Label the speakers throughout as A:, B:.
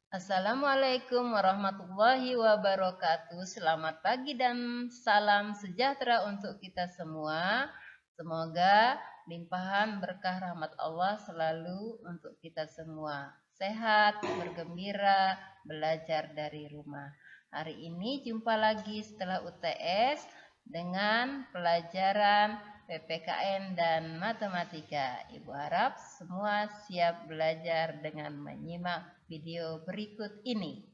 A: Assalamualaikum warahmatullahi wabarakatuh. Selamat pagi dan salam sejahtera untuk kita semua. Semoga limpahan berkah rahmat Allah selalu untuk kita semua. Sehat, bergembira, belajar dari rumah. Hari ini jumpa lagi setelah UTS dengan pelajaran PPKN dan matematika. Ibu harap semua siap belajar dengan menyimak video berikut ini.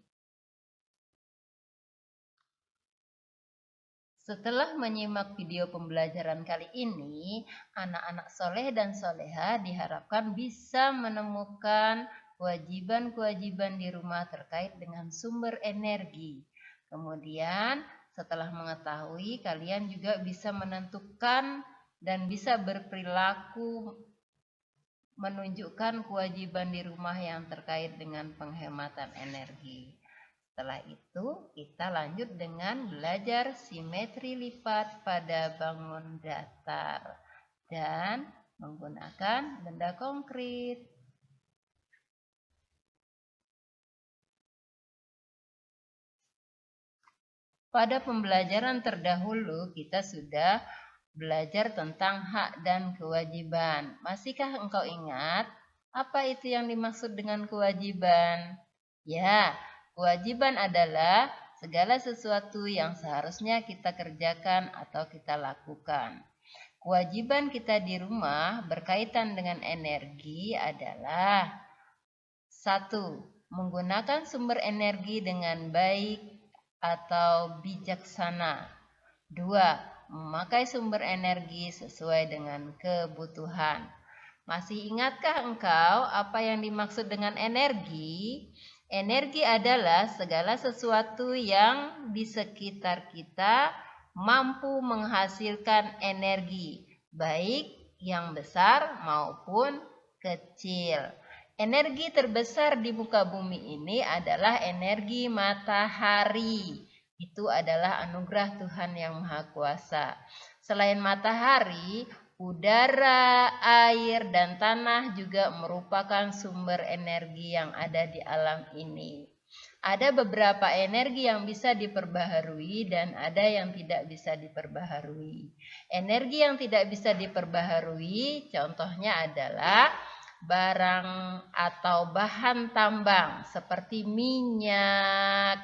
A: Setelah menyimak video pembelajaran kali ini, anak-anak soleh dan soleha diharapkan bisa menemukan kewajiban-kewajiban di rumah terkait dengan sumber energi. Kemudian, setelah mengetahui, kalian juga bisa menentukan dan bisa berperilaku menunjukkan kewajiban di rumah yang terkait dengan penghematan energi. Setelah itu, kita lanjut dengan belajar simetri lipat pada bangun datar dan menggunakan benda konkret. Pada pembelajaran terdahulu, kita sudah belajar tentang hak dan kewajiban. Masihkah engkau ingat apa itu yang dimaksud dengan kewajiban? Ya, kewajiban adalah segala sesuatu yang seharusnya kita kerjakan atau kita lakukan. Kewajiban kita di rumah berkaitan dengan energi adalah 1. Menggunakan sumber energi dengan baik atau bijaksana. 2. Memakai sumber energi sesuai dengan kebutuhan. Masih ingatkah engkau apa yang dimaksud dengan energi? Energi adalah segala sesuatu yang di sekitar kita mampu menghasilkan energi, baik yang besar maupun kecil. Energi terbesar di muka bumi ini adalah energi matahari. Itu adalah anugerah Tuhan yang Maha Kuasa. Selain matahari, udara, air, dan tanah juga merupakan sumber energi yang ada di alam ini. Ada beberapa energi yang bisa diperbaharui dan ada yang tidak bisa diperbaharui. Energi yang tidak bisa diperbaharui contohnya adalah barang atau bahan tambang seperti minyak,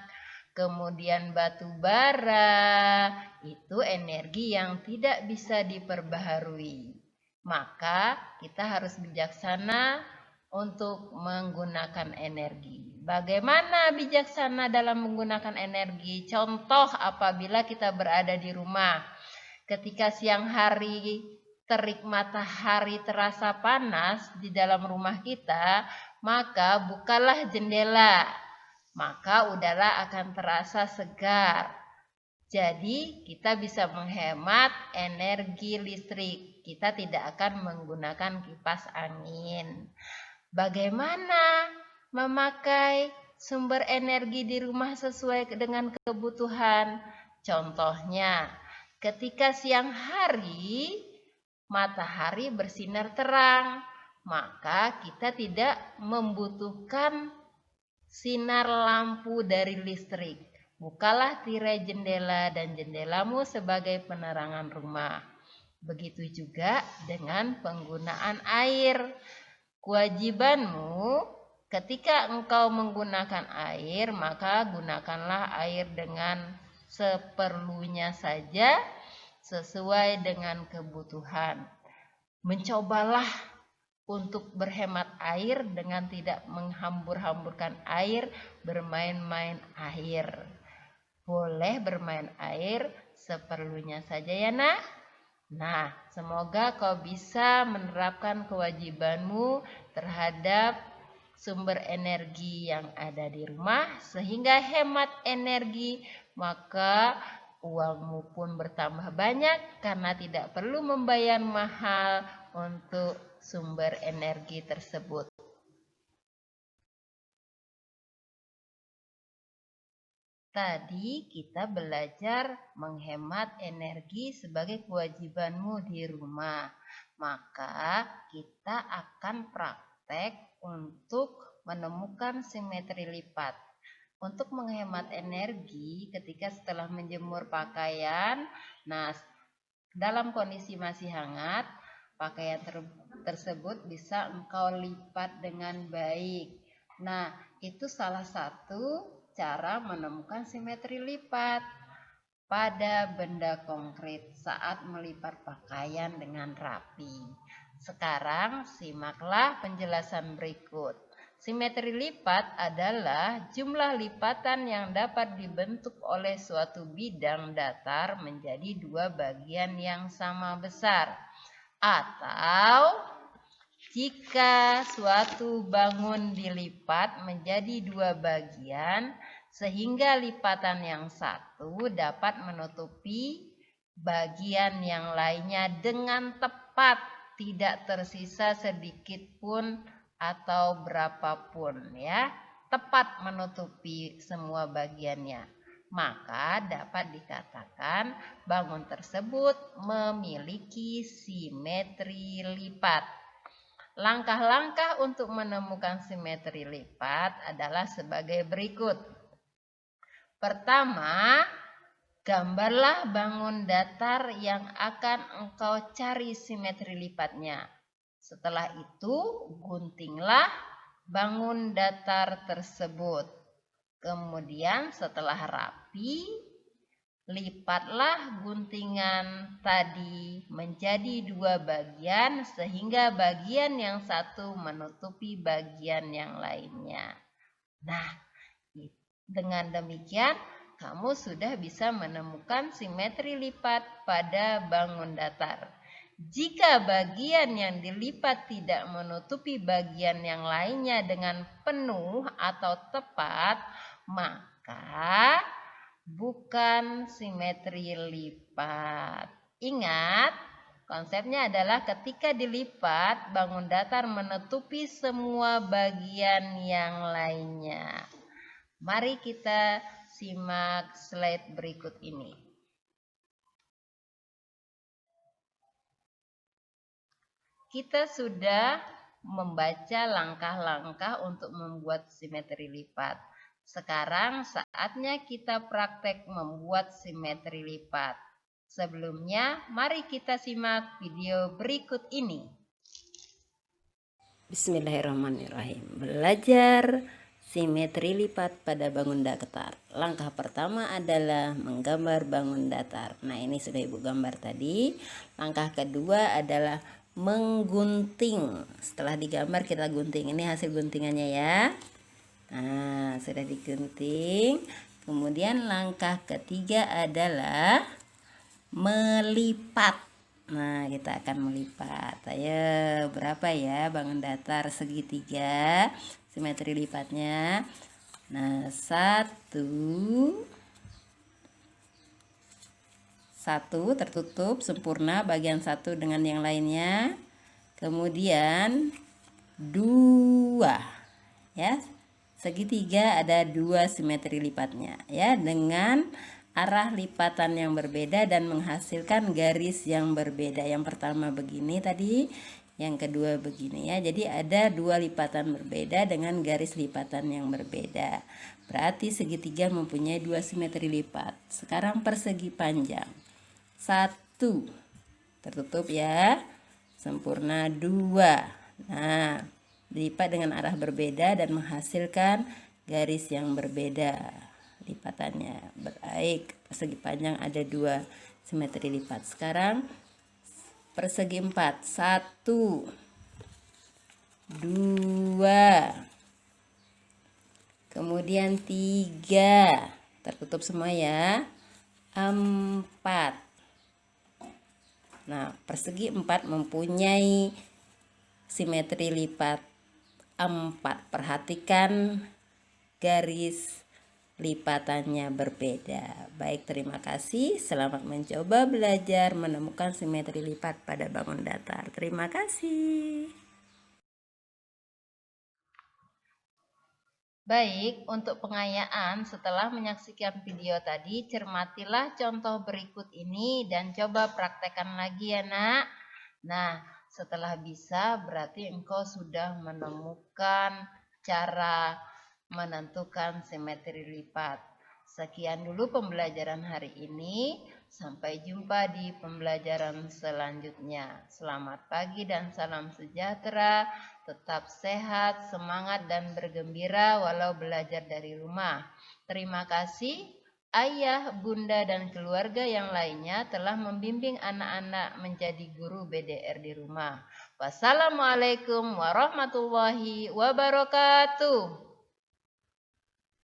A: kemudian batu bara, itu energi yang tidak bisa diperbaharui. Maka kita harus bijaksana untuk menggunakan energi. Bagaimana bijaksana dalam menggunakan energi? Contoh apabila kita berada di rumah, ketika siang hari terik matahari terasa panas di dalam rumah kita, maka bukalah jendela, maka udara akan terasa segar. Jadi kita bisa menghemat energi listrik. Kita tidak akan menggunakan kipas angin. Bagaimana memakai sumber energi di rumah sesuai dengan kebutuhan? Contohnya, ketika siang hari matahari bersinar terang, maka kita tidak membutuhkan sinar lampu dari listrik. Bukalah tirai jendela dan jendelamu sebagai penerangan rumah. Begitu juga dengan penggunaan air. Kewajibanmu ketika engkau menggunakan air, maka gunakanlah air dengan seperlunya saja sesuai dengan kebutuhan. Mencobalah untuk berhemat air dengan tidak menghambur-hamburkan air, bermain-main air. Boleh bermain air seperlunya saja ya nak. Nah, semoga kau bisa menerapkan kewajibanmu terhadap sumber energi yang ada di rumah sehingga hemat energi, maka uangmu pun bertambah banyak karena tidak perlu membayar mahal untuk sumber energi tersebut. Tadi kita belajar menghemat energi sebagai kewajibanmu di rumah. Maka kita akan praktek untuk menemukan simetri lipat. Untuk menghemat energi ketika setelah menjemur pakaian, nah dalam kondisi masih hangat, pakaian tersebut bisa engkau lipat dengan baik. Nah, itu salah satu cara menemukan simetri lipat pada benda konkret saat melipat pakaian dengan rapi. Sekarang simaklah penjelasan berikut. Simetri lipat adalah jumlah lipatan yang dapat dibentuk oleh suatu bidang datar menjadi dua bagian yang sama besar. Atau jika suatu bangun dilipat menjadi dua bagian, sehingga lipatan yang satu dapat menutupi bagian yang lainnya dengan tepat, tidak tersisa sedikit pun atau berapapun, ya, tepat menutupi semua bagiannya. Maka dapat dikatakan bangun tersebut memiliki simetri lipat. Langkah-langkah untuk menemukan simetri lipat adalah sebagai berikut. Pertama, gambarlah bangun datar yang akan engkau cari simetri lipatnya. Setelah itu, guntinglah bangun datar tersebut. Kemudian setelah rapi, lipatlah guntingan tadi menjadi dua bagian sehingga bagian yang satu menutupi bagian yang lainnya. Nah, dengan demikian kamu sudah bisa menemukan simetri lipat pada bangun datar. Jika bagian yang dilipat tidak menutupi bagian yang lainnya dengan penuh atau tepat, maka bukan simetri lipat. Ingat, konsepnya adalah ketika dilipat, bangun datar menutupi semua bagian yang lainnya. Mari kita simak slide berikut ini. Kita sudah membaca langkah-langkah untuk membuat simetri lipat. Sekarang saatnya kita praktek membuat simetri lipat. Sebelumnya, mari kita simak video berikut ini.
B: Bismillahirrahmanirrahim. Belajar simetri lipat pada bangun datar. Langkah pertama adalah menggambar bangun datar. Nah, ini sudah Ibu gambar tadi. Langkah kedua adalah menggunting. Setelah digambar kita gunting. Ini hasil guntingannya ya. Nah, sudah digunting. Kemudian langkah ketiga adalah melipat. Nah, kita akan melipat. Ayo, berapa ya bangun datar segitiga simetri lipatnya? Nah, satu tertutup sempurna bagian satu dengan yang lainnya. Kemudian dua, ya, segitiga ada dua simetri lipatnya, ya, dengan arah lipatan yang berbeda dan menghasilkan garis yang berbeda. Yang pertama begini tadi, yang kedua begini, ya. Jadi ada dua lipatan berbeda dengan garis lipatan yang berbeda. Berarti segitiga mempunyai dua simetri lipat. Sekarang persegi panjang. Satu tertutup ya, sempurna. Dua, nah, dilipat dengan arah berbeda dan menghasilkan garis yang berbeda lipatannya. Baik, persegi panjang ada dua simetri lipat. Sekarang persegi empat. Satu, dua, kemudian tiga, tertutup semua ya. Empat. Nah, persegi empat mempunyai simetri lipat 4. Perhatikan garis lipatannya berbeda. Baik, terima kasih. Selamat mencoba belajar menemukan simetri lipat pada bangun datar. Terima kasih.
A: Baik, untuk pengayaan setelah menyaksikan video tadi, cermatilah contoh berikut ini dan coba praktekkan lagi ya nak. Nah, setelah bisa berarti engkau sudah menemukan cara menentukan simetri lipat. Sekian dulu pembelajaran hari ini. Sampai jumpa di pembelajaran selanjutnya. Selamat pagi dan salam sejahtera. Tetap sehat, semangat, dan bergembira walau belajar dari rumah. Terima kasih ayah, bunda, dan keluarga yang lainnya telah membimbing anak-anak menjadi guru BDR di rumah. Wassalamualaikum warahmatullahi wabarakatuh.